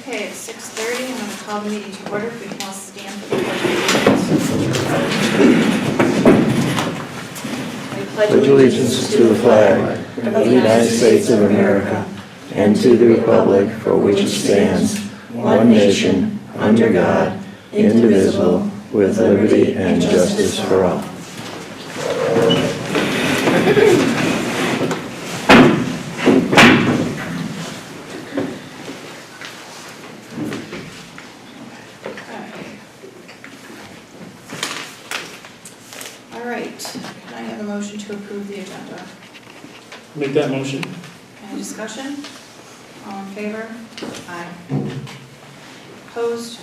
Okay, it's 6:30, I'm going to call the meeting to order. If we can all stand for the pledge Pledge allegiance to the flag of the United States of America and to the republic for which it stands, one nation, under God, indivisible, with liberty and justice for all. All right, can I have a motion to approve the agenda? Make that motion. Any discussion? All in favor? Aye. Opposed?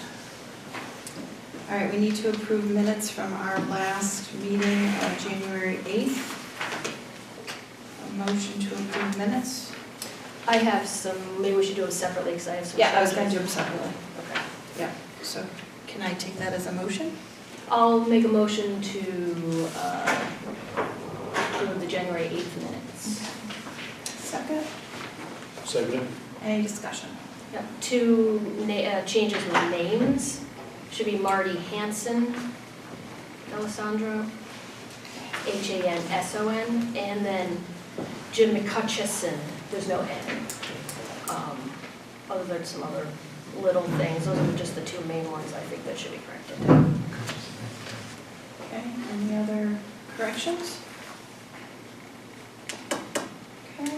All right, we need to approve minutes from our last meeting of January 8th. A motion to approve minutes? I have some, maybe we should do them separately because I have some. Yeah, I was going to do them separately. Okay. Yeah, so can I take that as a motion? I'll make a motion to approve the January 8th minutes. Second? Second. Any discussion? Yep. Two changes in names. Should be Marty Hanson, Alessandro, Hanson, and then Jim McCutcheson, there's no N. Other than some other little things, those are just the two main ones I think that should be corrected. Okay, any other corrections? Okay.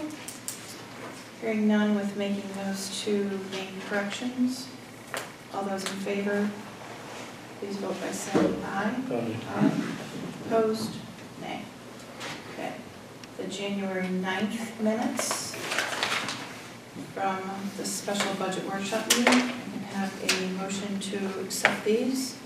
Hearing none with making those two main corrections. All those in favor, please vote by saying aye. Aye. Opposed? Nay. Okay. The January 9th minutes from the special budget workshop meeting. I can have a motion to accept these.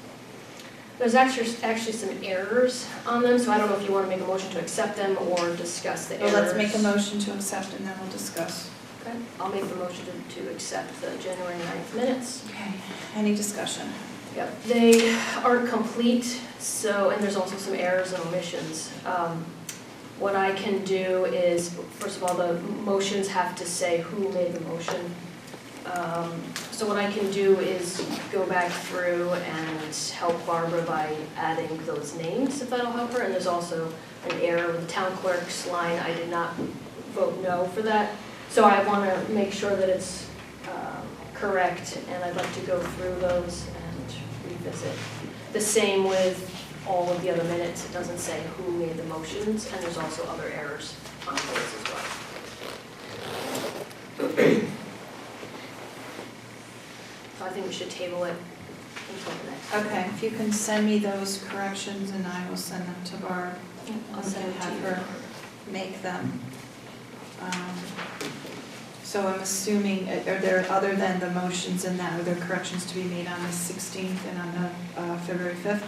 There's actually some errors on them, so I don't know if you want to make a motion to accept them or discuss the errors. Well, let's make a motion to accept and then we'll discuss. Okay, I'll make the motion to accept the January 9th minutes. Okay, any discussion? Yep, they aren't complete, so, and there's also some errors and omissions. What I can do is, first of all, the motions have to say who made the motion. So what I can do is go back through and help Barbara by adding those names, if that'll help her. And there's also an error with the town clerk's line. I did not vote no for that. So I want to make sure that it's correct, and I'd like to go through those and revisit. The same with all of the other minutes. It doesn't say who made the motions, and there's also other errors on those as well. So I think we should table it until the next. Okay, if you can send me those corrections and I will send them to Barb. I'll send it to Have you. her make them. So I'm assuming, are there, other than the motions and that, are there corrections to be made on the 16th and on the February 5th?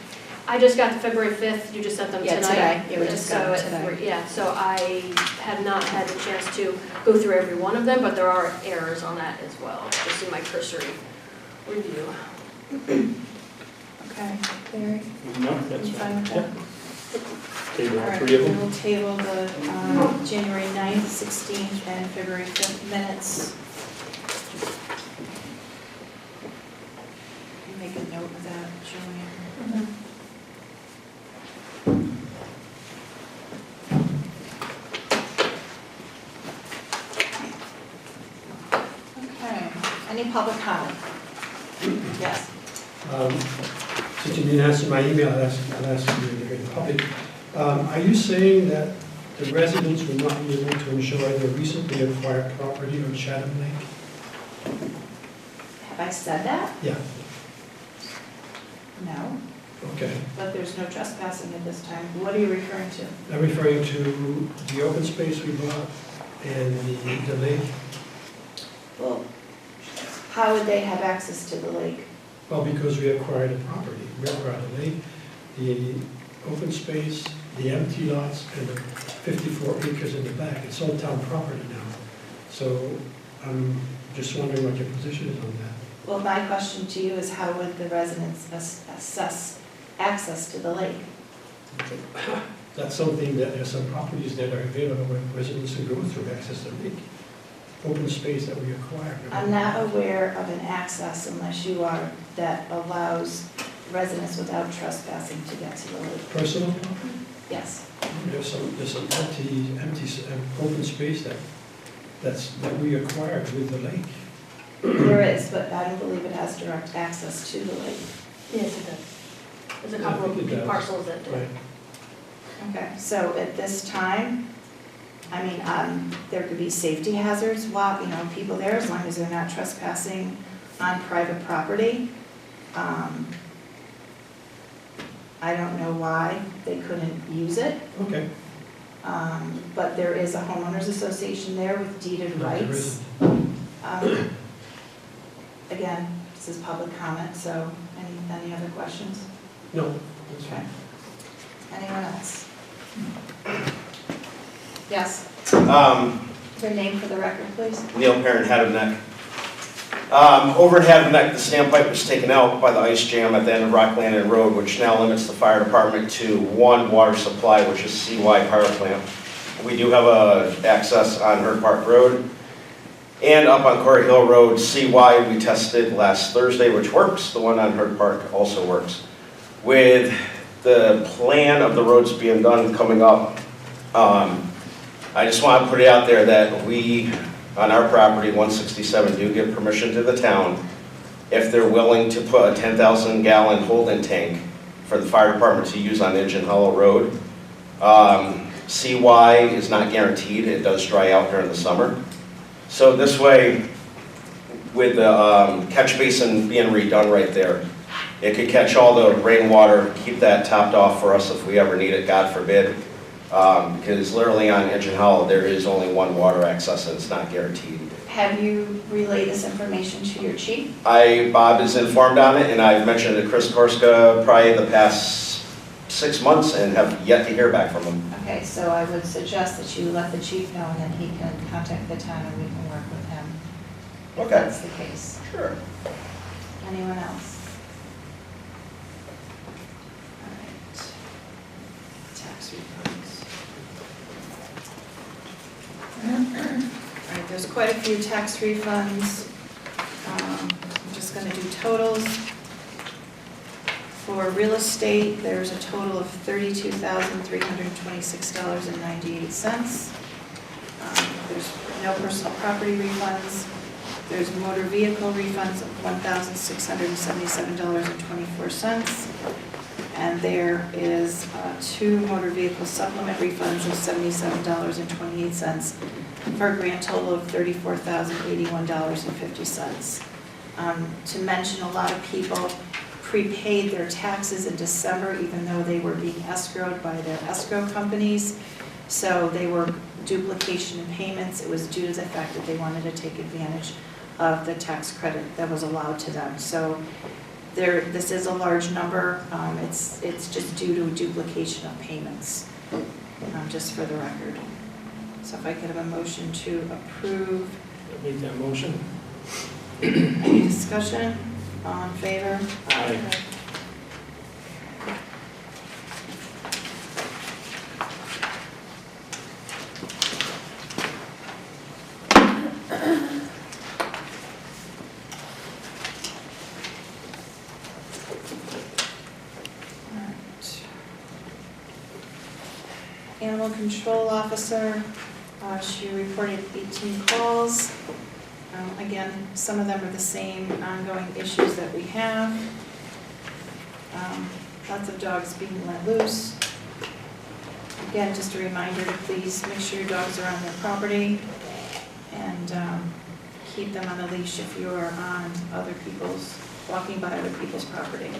I just got the February 5th, you just sent them tonight. Today. Yeah, we just got them today. Yeah, so I have not had the chance to go through every one of them, but there are errors on that as well, just in my cursory review. Okay, Barry, No, that's you fine fine. with that? Table All all right, three of we them. will table the January 9th, 16th, and February 5th minutes. Make a note of that, Joanne. Okay, any public comment? Yes. Since you didn't answer my email, I'll ask you to hear the public. Are you saying that the residents will not be able to enjoy their recently acquired property on Chatham Lake? Have I said that? Yeah, No, okay. but there's no trespassing at this time. What are you referring to? I'm referring to the open space we bought and the lake. Well, how would they have access to the lake? Well, because we acquired the property. We acquired the lake, the open space, the empty lots, and the 54 acres in the back. It's all town property now. So I'm just wondering what your position is on that. Well, my question to you is how would the residents assess access to the lake? That's something that there's some properties that are available where residents can go through access to the lake. open space that we acquired. I'm not aware of an access unless you are, that allows residents without trespassing to get to the lake. Personal property? Yes. There's some open space that we acquired with the lake. There is, but I don't believe it has direct access to the lake. Yes, it does. There's a Yeah, I couple think it does. of parcels that do. Right. Okay, so at this time, I mean, there could be safety hazards while, people there, as long as they're not trespassing on private property. I don't know why they couldn't use it, Okay. but there is a homeowners association there with deeded No, there rights. isn't. Again, this is public comment, so any other questions? No, that's Okay. fine. Anyone else? Yes, your name for the record, please? Neil Parent, Haddam. Over at Haddam, the standpipe was taken out by the ice jam at the end of Rock Landing Road, which now limits the fire department to one water supply, which is CY Power Plant. We do have access on Herd Park Road. And up on Quarry Hill Road, CY, we tested last Thursday, which works. The one on Herd Park also works. With the plan of the roads being done coming up, I just want to put it out there that we, on our property, 167, do give permission to the town if they're willing to put a 10,000 gallon holding tank for the fire department to use on Engine Hollow Road. CY is not guaranteed. It does dry out during the summer. So this way, with the catch basin being redone right there, it could catch all the rainwater, keep that topped off for us if we ever need it, God forbid. Because literally on Engine Hollow, there is only one water access and it's not guaranteed. Have you relayed this information to your chief? Bob is informed on it, and I've mentioned it to Chris Korska probably the past 6 months and have yet to hear back from him. Okay, so I would suggest that you let the chief know and then he can contact the town and we can work with him. If Okay. that's the case. Sure. Anyone else? All right. Tax refunds. All right, there's quite a few tax refunds. I'm just going to do totals. For real estate, there's a total of $32,326.98. There's no personal property refunds. There's motor vehicle refunds of $1,677.24. And there is 2 motor vehicle supplement refunds of $77.28 for a grand total of $34,081.50. To mention, a lot of people prepaid their taxes in December even though they were being escrowed by their escrow companies. So they were duplication in payments. It was due to the fact that they wanted to take advantage of the tax credit that was allowed to them. So this is a large number. It's just due to duplication of payments, just for the record. So if I could have a motion to approve. I'll make that motion. Any discussion? All in favor? Aye. Animal control officer, she reported 18 calls. Again, some of them are the same ongoing issues that we have. Lots of dogs being let loose. Again, just a reminder to please make sure your dogs are on their property and keep them on the leash if you are on walking by other people's property.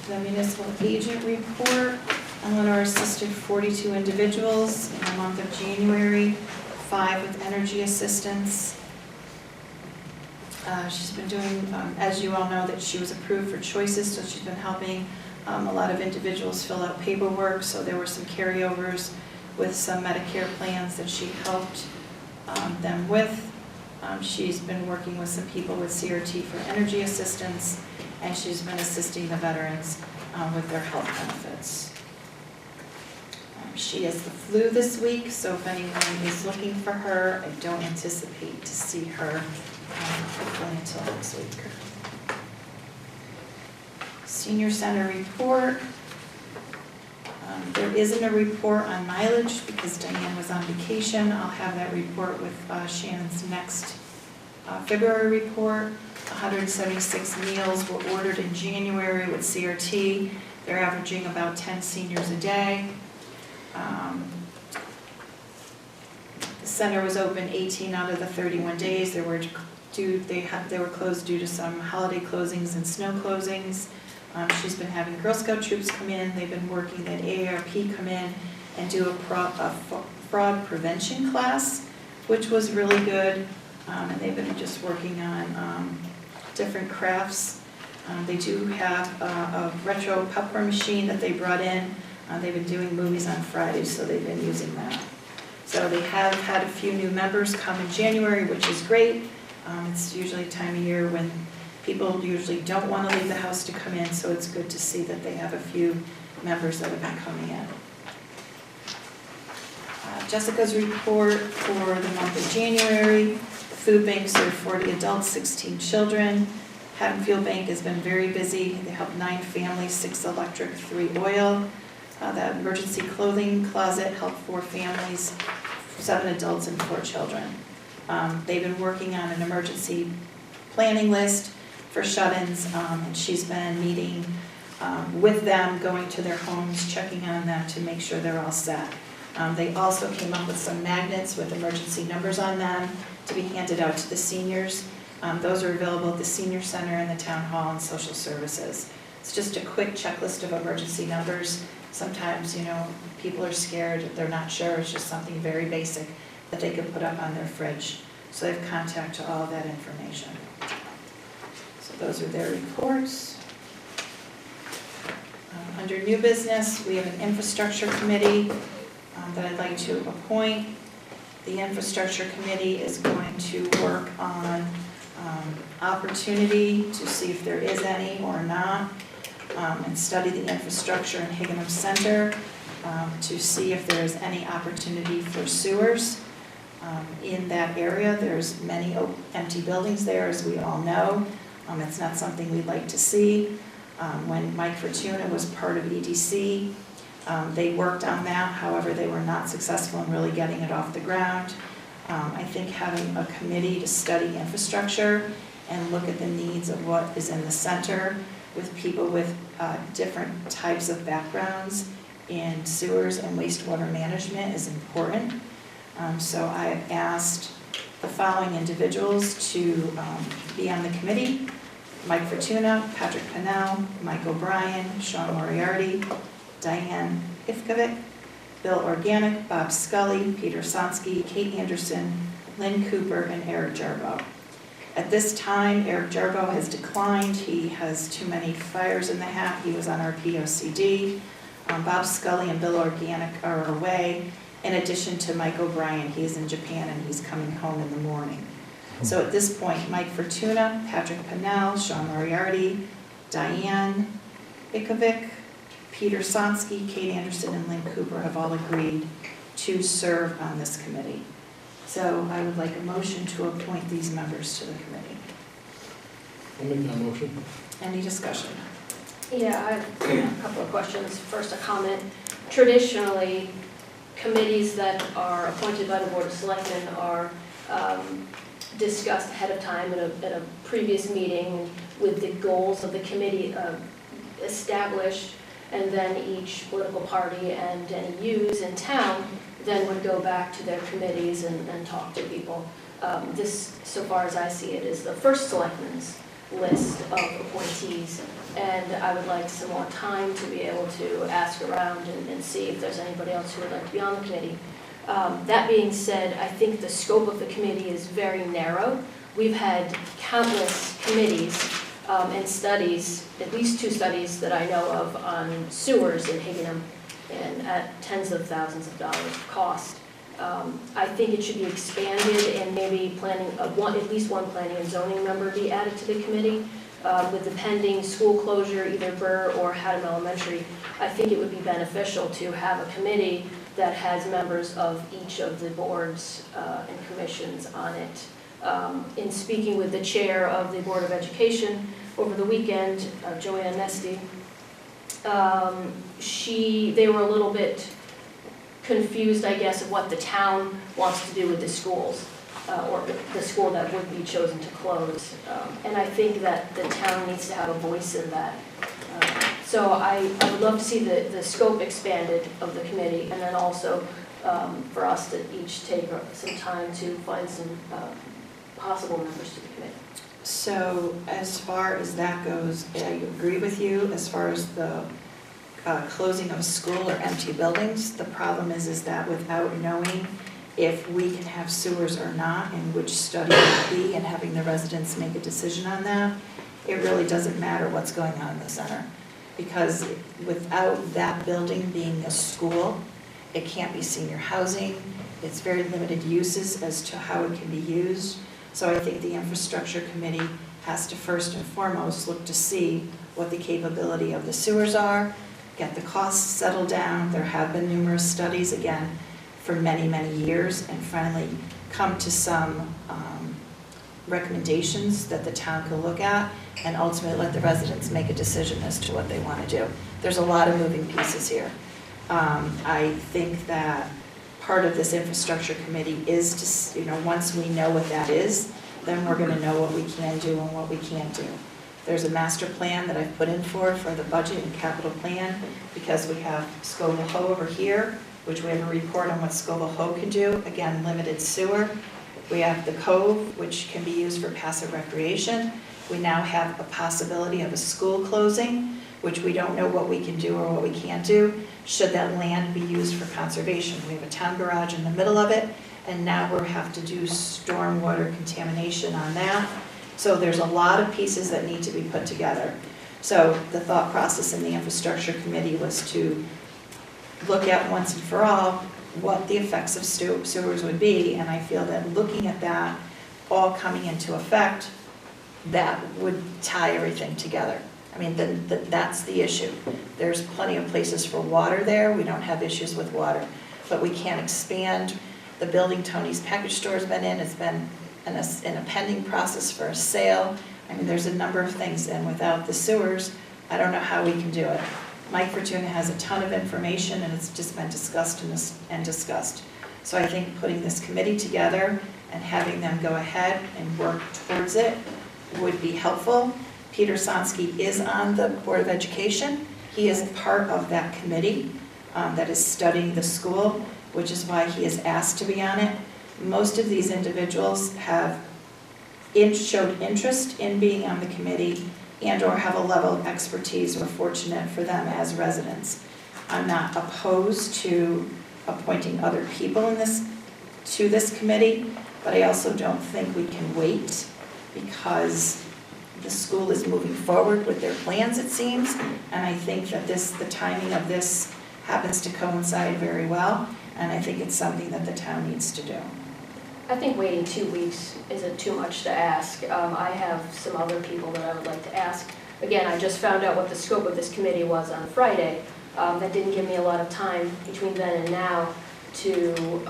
The municipal agent report. Eleanor assisted 42 individuals in the month of January, 5 with energy assistance. She's been doing, as you all know, that she was approved for choices, so she's been helping a lot of individuals fill out paperwork. So there were some carryovers with some Medicare plans that she helped them with. She's been working with some people with CRT for energy assistance, and she's been assisting the veterans with their health benefits. She has the flu this week, so if anyone is looking for her, I don't anticipate to see her hopefully until next week. Senior Center report. There isn't a report on mileage because Diane was on vacation. I'll have that report with Shannon's next February report. 176 meals were ordered in January with CRT. They're averaging about 10 seniors a day. The center was open 18 out of the 31 days. They were closed due to some holiday closings and snow closings. She's been having Girl Scout troops come in. They've been working that AARP come in and do a fraud prevention class, which was really good. And they've been just working on different crafts. They do have a retro popcorn machine that they brought in. They've been doing movies on Fridays, so they've been using that. So they have had a few new members come in January, which is great. It's usually a time of year when people usually don't want to leave the house to come in, so it's good to see that they have a few members that have been coming in. Jessica's report for the month of January. The food bank served 40 adults, 16 children. Haddam Field Bank has been very busy. They helped 9 families, 6 electric, 3 oil. The emergency clothing closet helped 4 families, 7 adults and 4 children. They've been working on an emergency planning list for shut-ins, and she's been meeting with them, going to their homes, checking on them to make sure they're all set. They also came up with some magnets with emergency numbers on them to be handed out to the seniors. Those are available at the senior center and the town hall and social services. It's just a quick checklist of emergency numbers. Sometimes, people are scared, they're not sure, it's just something very basic that they can put up on their fridge. So they have contact to all of that information. So those are their reports. Under new business, we have an infrastructure committee that I'd like to appoint. The infrastructure committee is going to work on opportunity to see if there is any or not, and study the infrastructure in Haddam Center to see if there is any opportunity for sewers. In that area, there's many empty buildings there, as we all know. It's not something we'd like to see. When Mike Fortuna was part of EDC, they worked on that. However, they were not successful in really getting it off the ground. I think having a committee to study infrastructure and look at the needs of what is in the center with people with different types of backgrounds in sewers and wastewater management is important. So I have asked the following individuals to be on the committee: Mike Fortuna, Patrick Pennell, Mike O'Brien, Sean Moriarty, Diane Ifkovic, Bill Organic, Bob Scully, Peter Sonsky, Kate Anderson, Lynn Cooper, and Eric Jarbo. At this time, Eric Jarbo has declined. He has too many fires in the hat. He was on our POCD. Bob Scully and Bill Organic are away. In addition to Mike O'Brien, he's in Japan and he's coming home in the morning. So at this point, Mike Fortuna, Patrick Pennell, Sean Moriarty, Diane Ikovic, Peter Sonsky, Kate Anderson, and Lynn Cooper have all agreed to serve on this committee. So I would like a motion to appoint these members to the committee. I'll make that motion. Any discussion? Yeah, I have a couple of questions. First, a comment. Traditionally, committees that are appointed by the Board of Selectmen are discussed ahead of time at a previous meeting with the goals of the committee established, and then each political party and any U's in town then would go back to their committees and talk to people. This, so far as I see it, is the first selectmen's list of appointees, and I would like some more time to be able to ask around and see if there's anybody else who would like to be on the committee. That being said, I think the scope of the committee is very narrow. We've had countless committees and studies, at least 2 studies that I know of on sewers in Haddam, and at tens of thousands of dollars of cost. I think it should be expanded and maybe at least one planning and zoning member be added to the committee. With the pending school closure, either Burr or Haddam Elementary, I think it would be beneficial to have a committee that has members of each of the boards and commissions on it. In speaking with the chair of the Board of Education over the weekend, Joanne Nesty, they were a little bit confused, I guess, of what the town wants to do with the schools, or the school that would be chosen to close. And I think that the town needs to have a voice in that. So I would love to see the scope expanded of the committee, and then also for us to each take some time to find some possible members to the committee. So as far as that goes, I agree with you as far as the closing of a school or empty buildings. The problem is that without knowing if we can have sewers or not and which study it will be and having the residents make a decision on that, it really doesn't matter what's going on in the center. Because without that building being a school, it can't be senior housing. It's very limited uses as to how it can be used. So I think the infrastructure committee has to first and foremost look to see what the capability of the sewers are, get the costs settled down. There have been numerous studies, again, for many, many years, and finally come to some recommendations that the town can look at, and ultimately let the residents make a decision as to what they want to do. There's a lot of moving pieces here. I think that part of this infrastructure committee is to, once we know what that is, then we're going to know what we can do and what we can't do. There's a master plan that I've put in for the budget and capital plan, because we have Scoville Ho over here, which we have a report on what Scoville Ho can do. Again, limited sewer. We have the Cove, which can be used for passive recreation. We now have a possibility of a school closing, which we don't know what we can do or what we can't do. Should that land be used for conservation? We have a town garage in the middle of it, and now we'll have to do stormwater contamination on that. So there's a lot of pieces that need to be put together. So the thought process in the infrastructure committee was to look at once and for all what the effects of sewers would be, and I feel that looking at that all coming into effect, that would tie everything together. I mean, that's the issue. There's plenty of places for water there. We don't have issues with water, but we can't expand. The building Tony's package store has been in, it's been in a pending process for a sale. I mean, there's a number of things, and without the sewers, I don't know how we can do it. Mike Fortuna has a ton of information, and it's just been discussed and discussed. So I think putting this committee together and having them go ahead and work towards it would be helpful. Peter Sonsky is on the Board of Education. He is part of that committee that is studying the school, which is why he is asked to be on it. Most of these individuals have showed interest in being on the committee and or have a level of expertise. We're fortunate for them as residents. I'm not opposed to appointing other people to this committee, but I also don't think we can wait, because the school is moving forward with their plans, it seems, and I think that the timing of this happens to coincide very well, and I think it's something that the town needs to do. I think waiting 2 weeks isn't too much to ask. I have some other people that I would like to ask. Again, I just found out what the scope of this committee was on Friday. That didn't give me a lot of time between then and now to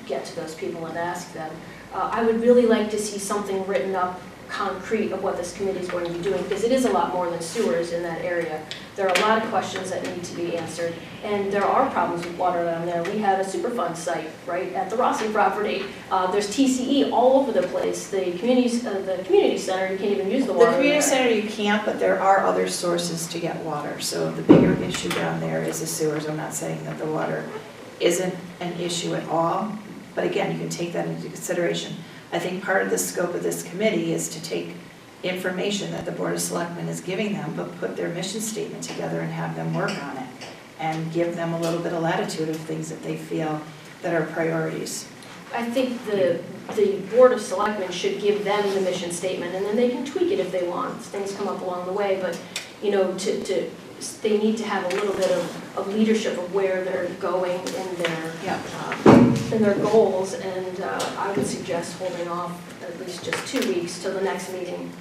get to those people and ask them. I would really like to see something written up, concrete, of what this committee is going to be doing, because it is a lot more than sewers in that area. There are a lot of questions that need to be answered, and there are problems with water down there. We have a Superfund site right at the Rossi property. There's TCE all over the place. The community center, you can't even use the water. The community center you can't, but there are other sources to get water. So the bigger issue down there is the sewers. I'm not saying that the water isn't an issue at all, but again, you can take that into consideration. I think part of the scope of this committee is to take information that the Board of Selectmen is giving them, but put their mission statement together and have them work on it, and give them a little bit of latitude of things that they feel that are priorities. I think the Board of Selectmen should give them the mission statement, and then they can tweak it if they want. Things come up along the way, but they need to have a little bit of leadership of where they're going in their goals, and I would suggest holding off at least just 2 weeks till the next meeting,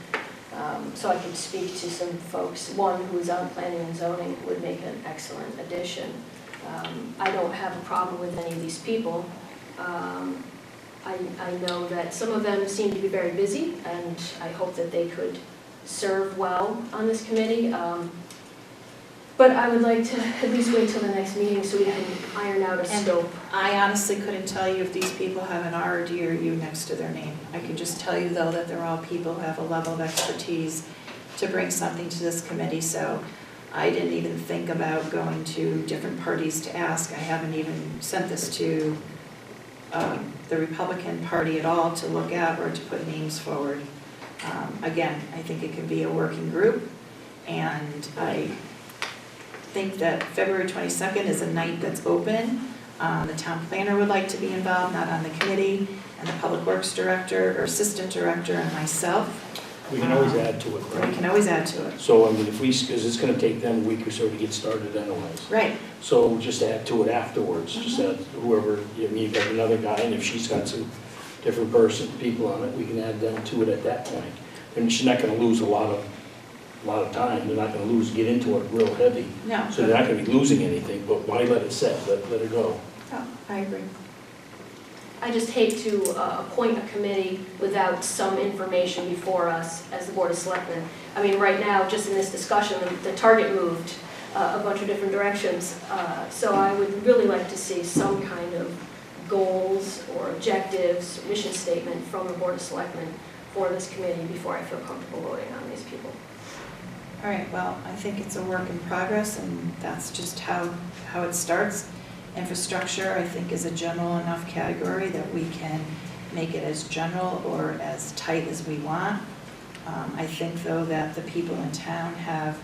so I could speak to some folks. One who is on planning and zoning would make an excellent addition. I don't have a problem with any of these people. I know that some of them seem to be very busy, and I hope that they could serve well on this committee. But I would like to at least wait till the next meeting so we can iron out a scope. I honestly couldn't tell you if these people have an R or D or U next to their name. I can just tell you, though, that they're all people who have a level of expertise to bring something to this committee, so I didn't even think about going to different parties to ask. I haven't even sent this to the Republican Party at all to look at or to put names forward. Again, I think it can be a working group, and I think that February 22nd is a night that's open. The town planner would like to be involved, not on the committee, and the public works director or assistant director and myself. We can always add to it, We right? can always add to it. So, I mean, if we, because it's gonna take them a week or so to get started anyways. Right, So just add to it afterwards, just add whoever, you've got another guy, and if she's got some different people on it, we can add them to it at that point. And she's not gonna lose a lot of time, they're not gonna get into it real heavy. no. So they're not gonna be losing anything, but why let it sit, let it go? Oh, I agree. I just hate to appoint a committee without some information before us as the Board of Selectmen. I mean, right now, just in this discussion, the target moved a bunch of different directions. So I would really like to see some kind of goals or objectives, mission statement from the Board of Selectmen for this committee before I feel comfortable voting on these people. All right, well, I think it's a work in progress, and that's just how it starts. Infrastructure, I think, is a general enough category that we can make it as general or as tight as we want. I think, though, that the people in town have,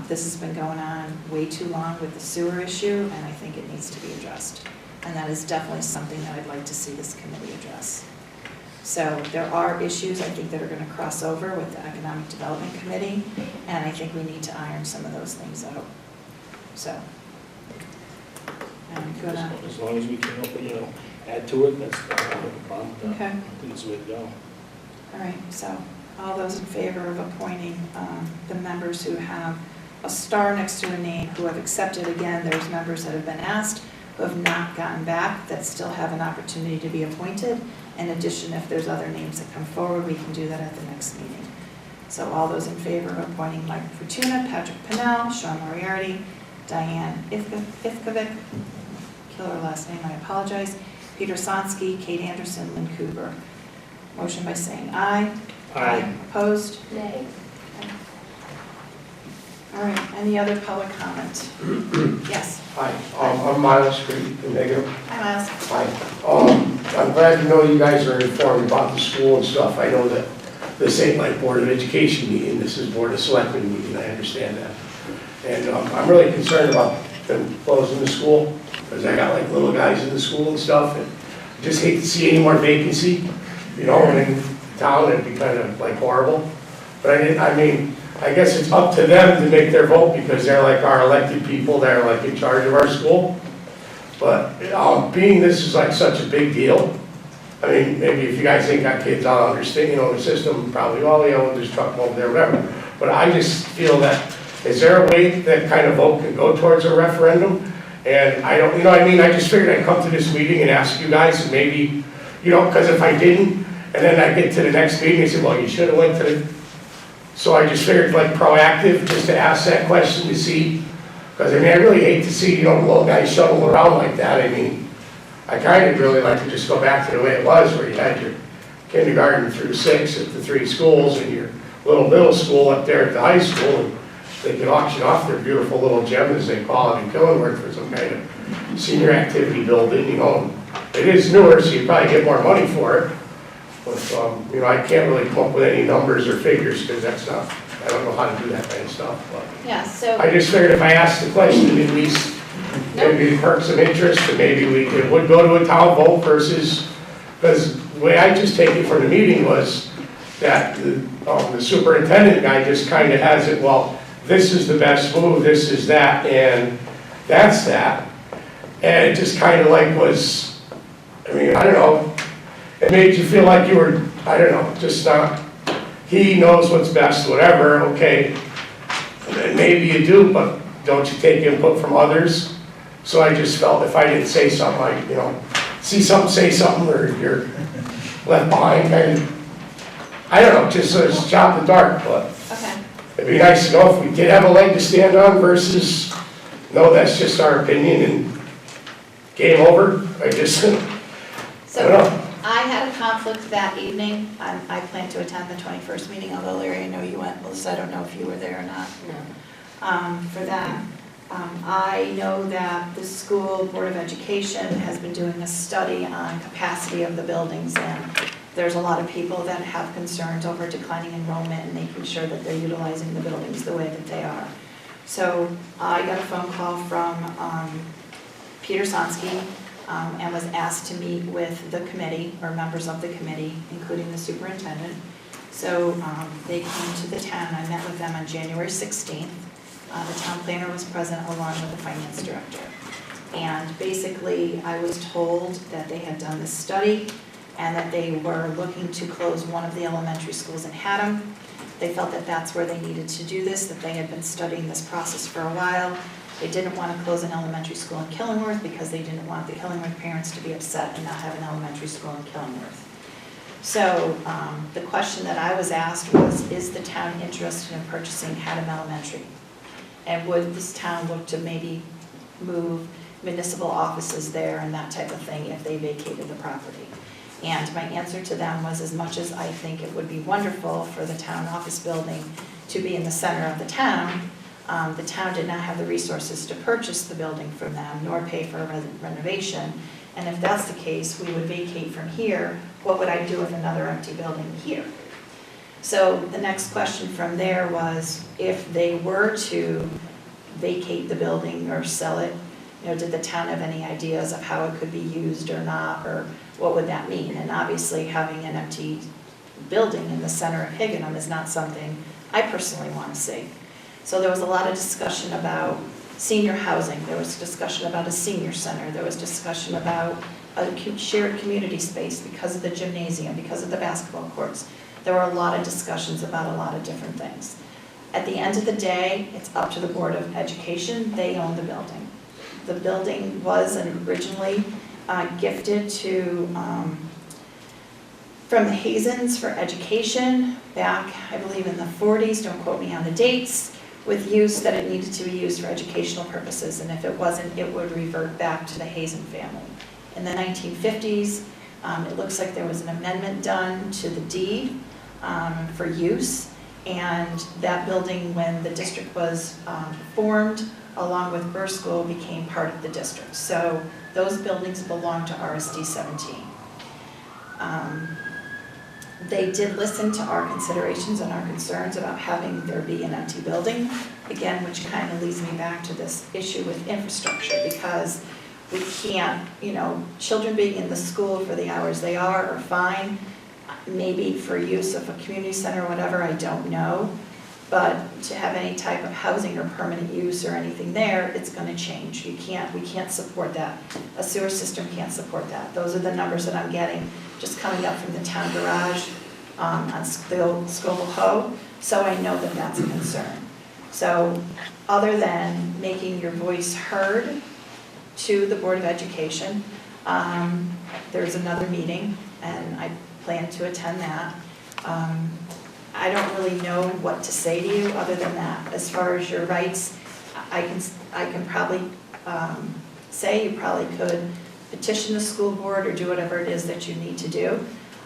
this has been going on way too long with the sewer issue, and I think it needs to be addressed. And that is definitely something that I'd like to see this committee address. So there are issues, I think, that are going to cross over with the Economic Development Committee, and I think we need to iron some of those things out. So I'm gonna, As long as we can, add to it, that's, I don't have a problem with that. okay, I think it's the way to go. all right, so all those in favor of appointing the members who have a star next to a name, who have accepted, again, there's members that have been asked, who have not gotten back, that still have an opportunity to be appointed. In addition, if there's other names that come forward, we can do that at the next meeting. So all those in favor of appointing Mike Fortuna, Patrick Pennell, Sean Moriarty, Diane Ifkovic, killer last name, I apologize, Peter Sonsky, Kate Anderson, Lynn Cooper. Motion by saying aye. Aye. Opposed? Nay. All right, any other public comment? Yes. Hi, I'm Miles Street in Negro. Hi, Miles. Hi. I'm glad to know you guys are informed about the school and stuff. I know that this ain't like Board of Education meeting, this is Board of Selectmen meeting, I understand that. And I'm really concerned about them closing the school, because I got like little guys in the school and stuff, and I just hate to see any more vacancy, in town, it'd be kind of like horrible. But I mean, I guess it's up to them to make their vote, because they're like our elected people, they're like in charge of our school. But being this is like such a big deal, I mean, maybe if you guys ain't got kids, I'll understand, the system probably, well, we'll just truck them over there, whatever. But I just feel that, is there a way that kind of vote can go towards a referendum? And I don't, I just figured I'd come to this meeting and ask you guys, and maybe, because if I didn't, and then I get to the next meeting, they say, well, you should have went to the, so I just figured like proactive, just to ask that question to see, because I really hate to see, the little guys shuttle around like that. I mean, I kind of really like to just go back to the way it was, where you had your kindergarten through 6 at the 3 schools, and your little middle school up there at the high school, and they could auction off their beautiful little gem, as they call it, in Killingworth for some kind of senior activity building, It is newer, so you probably get more money for it. But, I can't really come up with any numbers or figures, because that's not, I don't know how to do that kind of stuff. But Yeah, so. I just figured if I asked the question, at least maybe it perks some interest, and maybe it would go to a town vote versus, because the way I just take it from the meeting was that the superintendent guy just kind of has it, well, this is the best move, this is that, and that's that. And it just kind of like was, I don't know, it made you feel like you were, I don't know, just not, he knows what's best, whatever, okay. And maybe you do, but don't you take input from others? So I just felt if I didn't say something, I, see something, say something, or you're left behind, and I don't know, just so it's shot in the dark, but Okay. it'd be nice to know if we did have a leg to stand on versus, no, that's just our opinion and game over. I just, I don't So know. I had a conflict that evening. I plan to attend the 21st meeting, although Larry, I know you went, Melissa, I don't know if you were there or not. For that. I know that the school board of education has been doing a study on capacity of the buildings, and there's a lot of people that have concerns over declining enrollment and making sure that they're utilizing the buildings the way that they are. So I got a phone call from Peter Sonsky and was asked to meet with the committee, or members of the committee, including the superintendent. So they came to the town. I met with them on January 16th. The town planner was present along with the finance director. And basically, I was told that they had done this study and that they were looking to close one of the elementary schools in Haddam. They felt that that's where they needed to do this, that they had been studying this process for a while. They didn't want to close an elementary school in Killingworth because they didn't want the Killingworth parents to be upset and not have an elementary school in Killingworth. So the question that I was asked was, is the town interested in purchasing Haddam Elementary? And would this town look to maybe move municipal offices there and that type of thing if they vacated the property? And my answer to them was, as much as I think it would be wonderful for the town office building to be in the center of the town did not have the resources to purchase the building from them nor pay for a renovation. And if that's the case, we would vacate from here. What would I do with another empty building here? So the next question from there was, if they were to vacate the building or sell it, did the town have any ideas of how it could be used or not, or what would that mean? And obviously having an empty building in the center of Higginham is not something I personally want to see. So there was a lot of discussion about senior housing. There was discussion about a senior center. There was discussion about a shared community space because of the gymnasium, because of the basketball courts. There were a lot of discussions about a lot of different things. At the end of the day, it's up to the Board of Education. They own the building. The building was originally gifted to from the Hazens for education back, I believe, in the 40s, don't quote me on the dates, with use that it needed to be used for educational purposes, and if it wasn't, it would revert back to the Hazen family. In the 1950s, it looks like there was an amendment done to the deed for use, and that building, when the district was formed, along with Burr School, became part of the district. So those buildings belong to RSD 17. They did listen to our considerations and our concerns about having there be an empty building, again, which kind of leads me back to this issue with infrastructure, because we can't, children being in the school for the hours they are fine, maybe for use of a community center or whatever, I don't know. But to have any type of housing or permanent use or anything there, it's going to change. We can't support that. A sewer system can't support that. Those are the numbers that I'm getting just coming up from the town garage on the old Scoville Hoe. So I know that that's a concern. So other than making your voice heard to the Board of Education, there's another meeting, and I plan to attend that. I don't really know what to say to you other than that. As far as your rights, I can probably say you probably could petition the school board or do whatever it is that you need to do.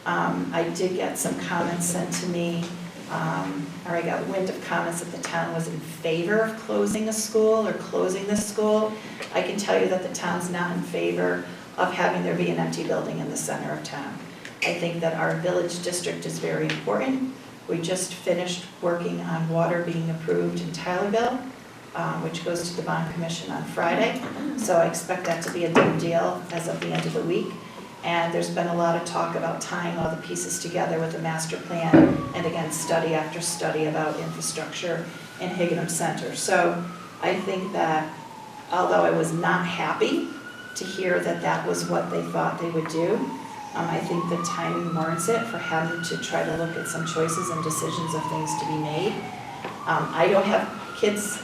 I did get some comments sent to me, or I got wind of comments that the town was in favor of closing a school or closing this school. I can tell you that the town's not in favor of having there be an empty building in the center of town. I think that our village district is very important. We just finished working on water being approved in Tylerville, which goes to the bond commission on Friday. So I expect that to be a done deal as of the end of the week. And there's been a lot of talk about tying all the pieces together with the master plan, and again, study after study about infrastructure in Higginham Center. So I think that although I was not happy to hear that that was what they thought they would do, I think the timing warrants it for having to try to look at some choices and decisions of things to be made. I don't have kids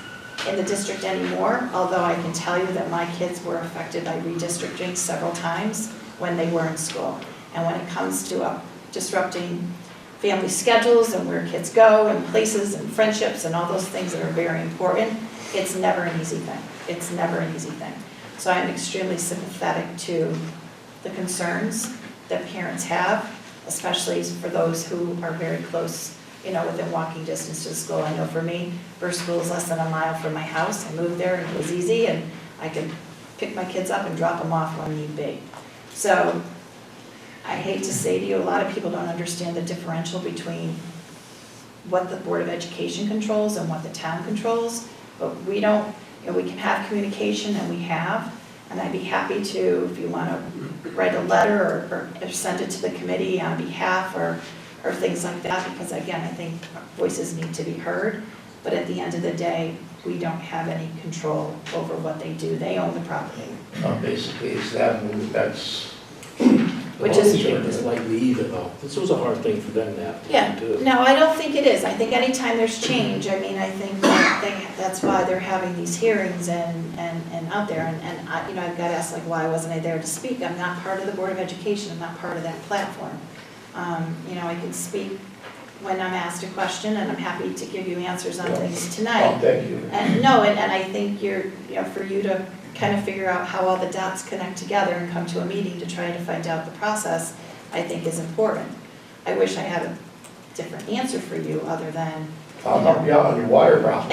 in the district anymore, although I can tell you that my kids were affected by redistricting several times when they were in school. And when it comes to disrupting family schedules and where kids go and places and friendships and all those things that are very important, it's never an easy thing. It's never an easy thing. So I'm extremely sympathetic to the concerns that parents have, especially for those who are very close, within walking distance to the school. I know for me, first school is less than a mile from my house. I moved there and it was easy, and I could pick my kids up and drop them off when need be. So I hate to say to you, a lot of people don't understand the differential between what the Board of Education controls and what the town controls, but we don't, we can have communication, and we have, and I'd be happy to, if you want to write a letter or send it to the committee on behalf or things like that, because again, I think voices need to be heard, but at the end of the day, we don't have any control over what they do. They own the property. Basically, it's that, and that's. Which I is- don't take this lightly either, though. This was a hard thing for them to have Yeah, to do. no, I don't think it is. I think anytime there's change, I mean, I think that's why they're having these hearings and out there. And I, I've got asked, like, why wasn't I there to speak? I'm not part of the Board of Education. I'm not part of that platform. I can speak when I'm asked a question, and I'm happy to give you answers on things tonight. Oh, thank you. And I think for you to kind of figure out how all the dots connect together and come to a meeting to try to find out the process, I think is important. I wish I had a different answer for you other than. I'll help you out on your water problem.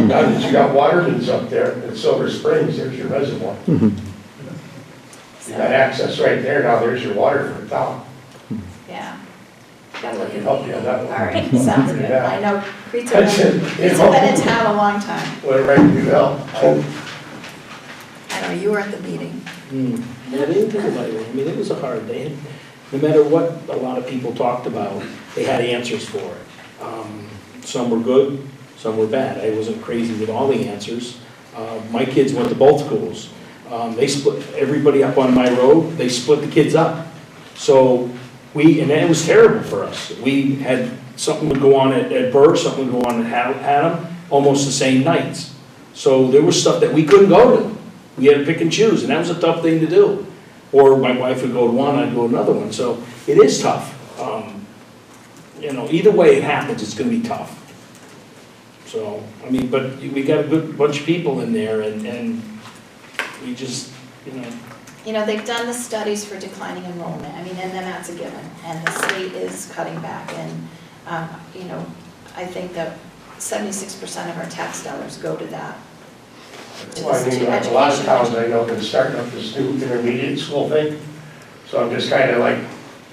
Now that you got water mains up there at Silver Springs, there's your reservoir. You got access right there, now there's your water for the town. Yeah. Gotta I look can at. help you on that All one. right, sounds good. Yeah. I know Crete's That's been it. in town a long time. Whatever I can do to help. I know, you were at the meeting. Yeah, they didn't take it lightly. I mean, it was a hard day. No matter what a lot of people talked about, they had answers for it. Some were good, some were bad. I wasn't crazy with all the answers. My kids went to both schools. They split, everybody up on my road, they split the kids up. So and it was terrible for us. We had, something would go on at Burr, something would go on at Haddam, almost the same nights. So there was stuff that we couldn't go to. We had to pick and choose, and that was a tough thing to do. Or my wife would go to one, I'd go to another one. So it is tough. Either way it happens, it's gonna be tough. So, I mean, but we got a good bunch of people in there, and we just, They've done the studies for declining enrollment. I mean, and then that's a given. And the state is cutting back. And, I think that 76% of our tax dollars go to that. Well, I mean, like a lot of towns I know have been starting up this new intermediate school thing. So I'm just kind of like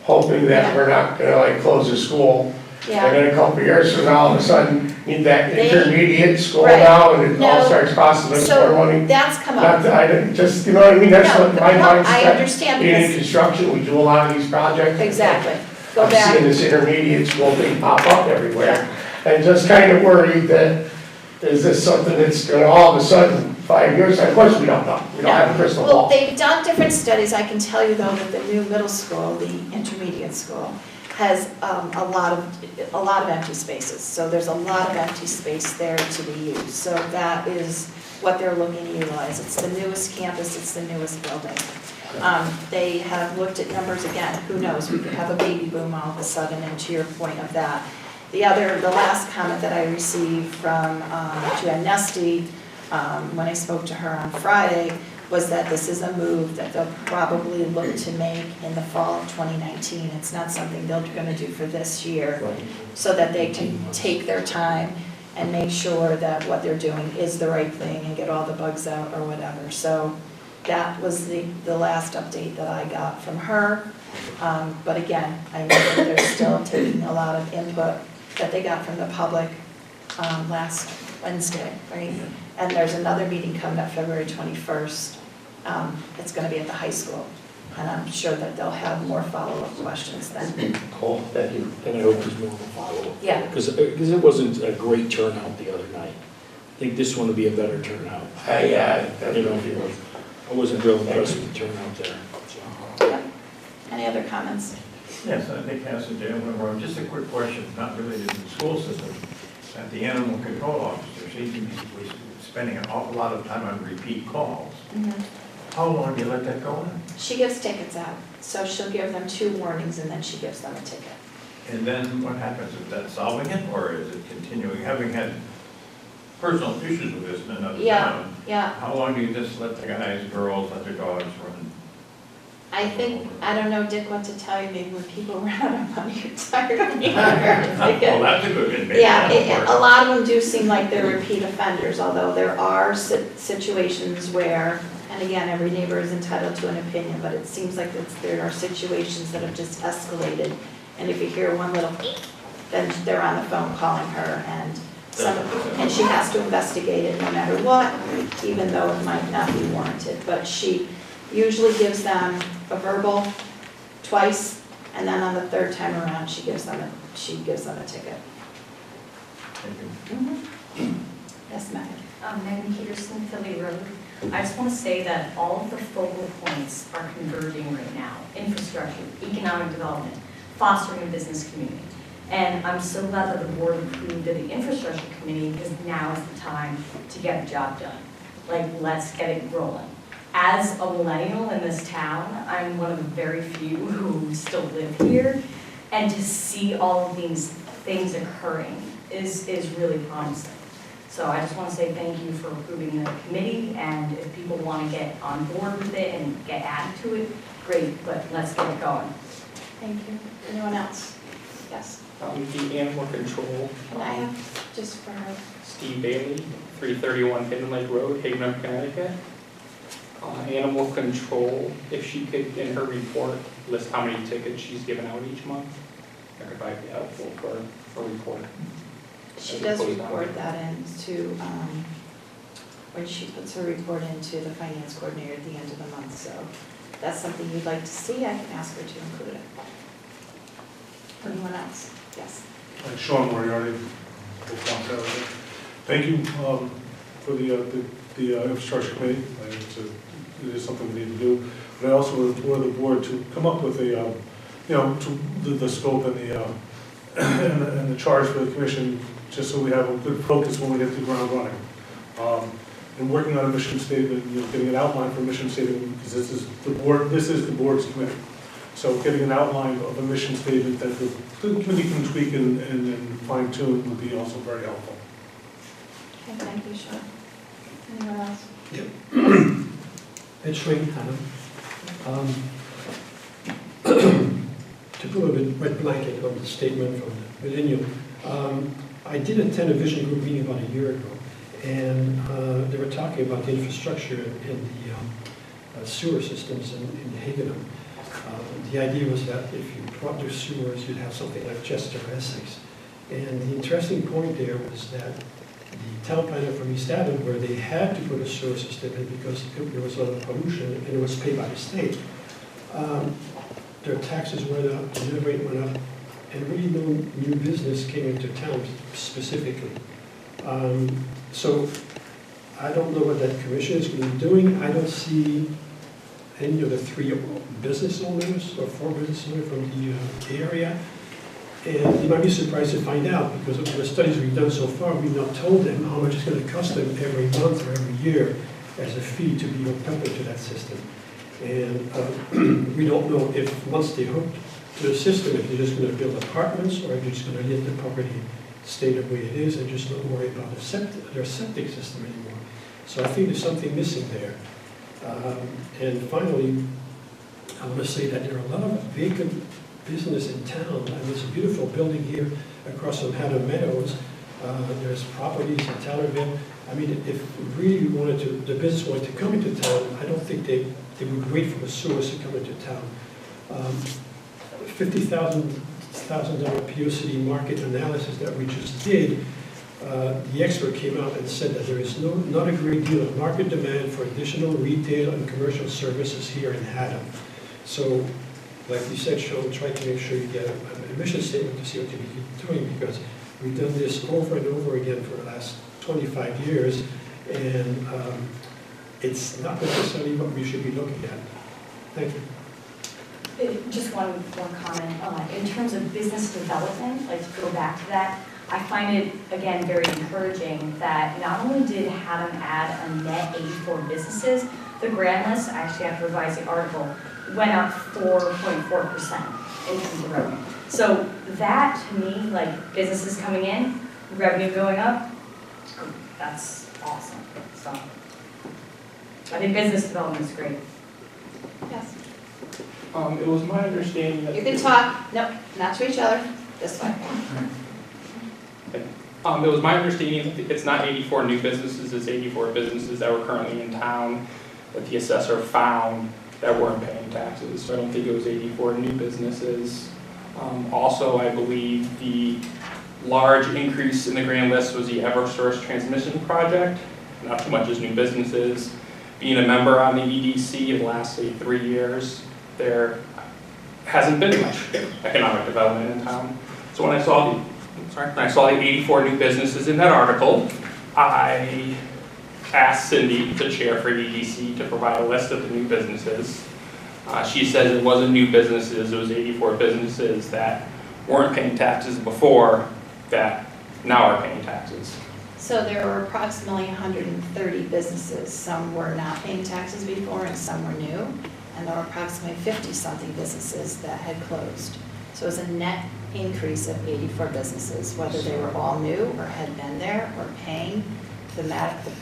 hoping that we're not gonna like close the school. Yeah. And then a couple of years from now, all of a sudden, need that They- intermediate school Right. now, and it all No. starts costing us more So money. that's come Not up. that I didn't, just, you know what I mean, that's No, what my no, mind's I set. understand Being in because- construction, we do a lot of these projects. Exactly. Go I'm back. seeing this intermediate school thing pop up everywhere, and just kind of worried that, is this something that's gonna all of a sudden, 5 years, of course we don't know, we don't have a crystal Well, ball. they've done different studies. I can tell you though that the new middle school, the intermediate school, has a lot of empty spaces. So there's a lot of empty space there to be used. So that is what they're looking to utilize. It's the newest campus, it's the newest building. They have looked at numbers again. Who knows? We could have a baby boom all of a sudden, and to your point of that. The last comment that I received from Jan Nesty, when I spoke to her on Friday, was that this is a move that they'll probably look to make in the fall of 2019. It's not something they're gonna do for this year, so that they can take their time and make sure that what they're doing is the right thing and get all the bugs out or whatever. So that was the last update that I got from her. But again, I know that they're still taking a lot of input that they got from the public last Wednesday, right? And there's another meeting coming up February 21st. It's going to be at the high school, and I'm sure that they'll have more follow-up questions then. Cool, thank you. and I hope there's more of a follow-up. Yeah. Because it wasn't a great turnout the other night. I think this one will be a better turnout. I wasn't real impressed with the turnout there. So. Yeah. Any other comments? Yes, I think that's a gentleman. Just a quick question, not related to the school system. At the animal control officer, he can be spending an awful lot of time on repeat calls. Mhm. How long do you let that go on? She gives tickets out, so she'll give them 2 warnings and then she gives them a ticket. And then what happens? Is that solving it, or is it continuing? Having had personal issues with this in another Yeah. town, Yeah, how long do you just let the guys, girls, let their dogs run? I think, I don't know, Dick, what to tell you, maybe when people run out of money, you're tired of being a Well, ticket. that's a good thing. maybe Yeah, that'll a work. lot of them do seem like they're repeat offenders, although there are situations where, and again, every neighbor is entitled to an opinion, but it seems like there are situations that have just escalated. And if you hear one little beep, then they're on the phone calling her, and and she has to investigate it no matter what, even though it might not be warranted. But she usually gives them a verbal twice, and then on the 3rd time around, she gives them a ticket. Thank you. Yes, Megan? Megan Peterson, Philly Road. I just want to say that all of the focal points are converging right now. Infrastructure, economic development, fostering a business community. And I'm so glad that the board approved of the infrastructure committee, because now is the time to get the job done. Like, let's get it rolling. As a millennial in this town, I'm one of the very few who still live here. And to see all of these things occurring is really promising. So I just want to say thank you for approving the committee, and if people want to get on board with it and get added to it, great, but let's get it going. Thank you. Anyone else? Yes. The animal control, Can I have, just for her? Steve Bailey, 331 Hidden Lake Road, Haddam, Connecticut. Animal control, if she could, in her report, list how many tickets she's given out each month, that could probably be helpful for a report. She does report that into, when she puts her report into the finance coordinator at the end of the month, so if that's something you'd like to see, I can ask her to include it. Anyone else? Yes. Sean Moriarty, thank you for the infrastructure committee. It is something we need to do. But I also implore the board to come up with a, the scope and the charge for the commission, just so we have a good focus when we get the ground running. And working on a mission statement, getting an outline for a mission statement, because this is the board's committee. So getting an outline of a mission statement that the committee can tweak and fine tune would be also very helpful. Okay, thank you, Sean. Anyone else? Yep. It's Haddam. To put a red blanket on the statement from the millennial, I did attend a vision group meeting about a year ago, and they were talking about the infrastructure in the sewer systems in Haddam. The idea was that if you brought your sewers, you'd have something like Chester, Essex. And the interesting point there was that the town planner from East Haddam, where they had to put a sewer system in because there was a lot of pollution and it was paid by the state, their taxes went up, the mill rate went up, and really no new business came into town specifically. So I don't know what that commission is going to be doing. I don't see any of the 3 business owners or 4 business owners from the area. And you might be surprised to find out, because of the studies we've done so far, we've not told them how much it's going to cost them every month or every year as a fee to be hooked up into that system. And we don't know if once they hook to the system, if they're just going to build apartments or if they're just going to let the property stay the way it is and just not worry about their septic system anymore. So I think there's something missing there. And finally, I want to say that there are a lot of vacant business in town. And there's a beautiful building here across from Haddam Meadows. There's properties in Townerville. I mean, if really the business wanted to come into town, I don't think they would wait for the sewers to come into town. $50,000 POCD market analysis that we just did, the expert came out and said that there is not a great deal of market demand for additional retail and commercial services here in Haddam. So, like you said, Sean, try to make sure you get a mission statement to see what you keep doing, because we've done this over and over again for the last 25 years, and it's not necessarily what we should be looking at. Thank you. Just one comment. In terms of business development, like to go back to that, I find it, again, very encouraging that not only did Haddam add a net 84 businesses, the grand list, I actually have to revise the article, went up 4.4% in terms of revenue. So that, to me, like businesses coming in, revenue going up, that's awesome. So I think business development is great. Yes. It was my understanding that. You can talk, nope, not to each other, this way. It was my understanding that it's not 84 new businesses, it's 84 businesses that were currently in town that the assessor found that weren't paying taxes. So I don't think it was 84 new businesses. Also, I believe the large increase in the grand list was the Eversource transmission project, not too much as new businesses. Being a member on the EDC in the last, say, 3 years, there hasn't been much economic development in town. So when I saw the 84 new businesses in that article, I asked Cindy, the chair for EDC, to provide a list of the new businesses. She says it wasn't new businesses, it was 84 businesses that weren't paying taxes before that now are paying taxes. So there were approximately 130 businesses. Some were not paying taxes before and some were new. And there were approximately 50-something businesses that had closed. So it was a net increase of 84 businesses, whether they were all new or had been there or paying. The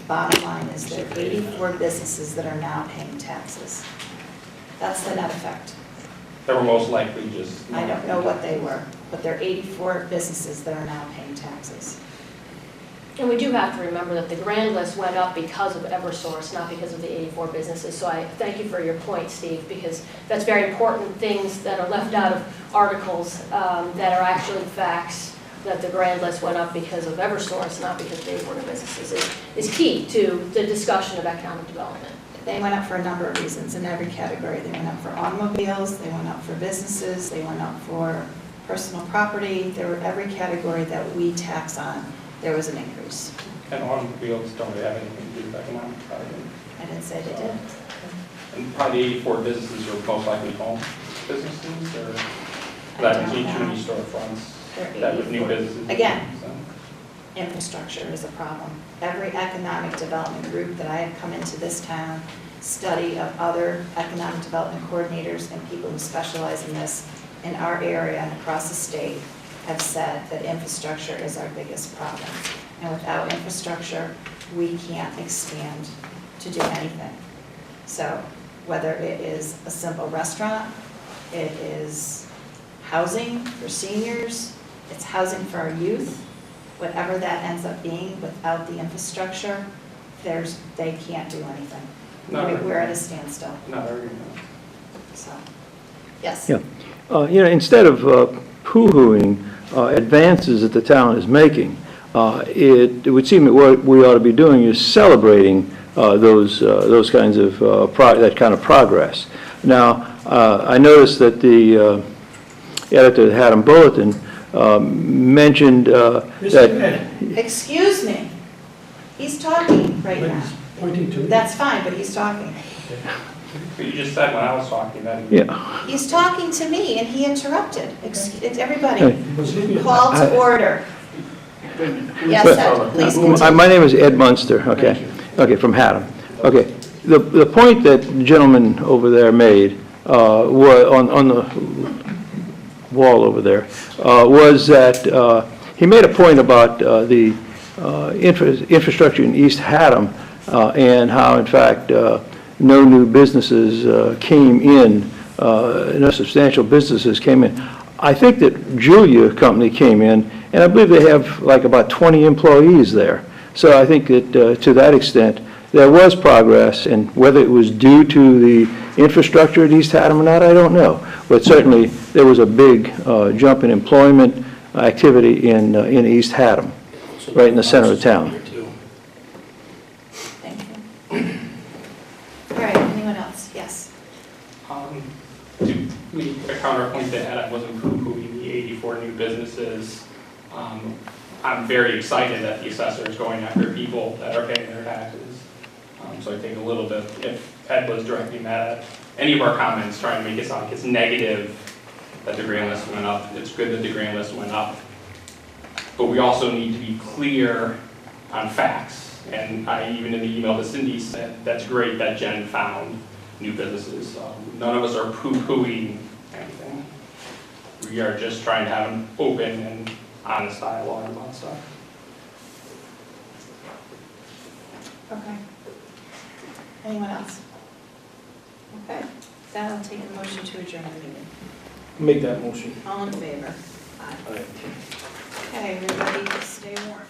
bottom line is there are 84 businesses that are now paying taxes. That's the net effect. That were most likely just. I don't know what they were, but there are 84 businesses that are now paying taxes. And we do have to remember that the grand list went up because of Eversource, not because of the 84 businesses. So I thank you for your point, Steve, because that's very important things that are left out of articles that are actually facts, that the grand list went up because of Eversource, not because of 84 businesses, is key to the discussion of economic development. They went up for a number of reasons in every category. They went up for automobiles, they went up for businesses, they went up for personal property. There were every category that we tax on, there was an increase. And automobiles don't really have anything to do with economic development. I didn't say they did. And probably 84 businesses are most likely home businesses, or I that don't includes know. too many storefronts, They're that with new 84. businesses. Again, So, infrastructure is a problem. Every economic development group that I have come into this town, study of other economic development coordinators and people who specialize in this in our area and across the state have said that infrastructure is our biggest problem. And without infrastructure, we can't expand to do anything. So whether it is a simple restaurant, it is housing for seniors, it's housing for our youth, whatever that ends up being, without the infrastructure, they can't do anything. We're at a standstill, not every, so, yes. Yeah. Instead of poo-hooing advances that the town is making, it would seem that what we ought to be doing is celebrating those kinds of that kind of progress. Now, I noticed that the editor of the Haddam Bulletin mentioned that. Excuse me, he's talking right But now. he's pointing to me. That's fine, but he's talking. but you just said when I was talking that. Yeah. He's talking to me and he interrupted. Everybody, He was leaving it. call to order. Yes, Ed, please continue. My name is Ed Munster, okay? Okay, from Haddam. Okay, the point that the gentleman over there made was on the wall over there was that he made a point about the infrastructure in East Haddam and how, in fact, no new businesses came in, no substantial businesses came in. I think that Julia Company came in, and I believe they have like about 20 employees there. So I think that to that extent, there was progress, and whether it was due to the infrastructure at East Haddam or not, I don't know. But certainly, there was a big jump in employment activity in East Haddam, right in the center of town. Thank you. All right, anyone else? Yes. To make a counterpoint that Haddam wasn't poo-pooing the 84 new businesses, I'm very excited that the assessor is going after people that are paying their taxes. So I think a little bit, if Ed was directing that at any of our comments, trying to make it sound like it's negative that the grand list went up, it's good that the grand list went up. But we also need to be clear on facts. And I, even in the email to Cindy, said, that's great that Jen found new businesses. None of us are poo-pooing anything. We are just trying to have an open and honest dialogue about stuff. Okay. Anyone else? Okay, then I'll take a motion to adjourn the meeting. Make that motion. All in favor? Aye. Aye. Okay, everybody, stay warm.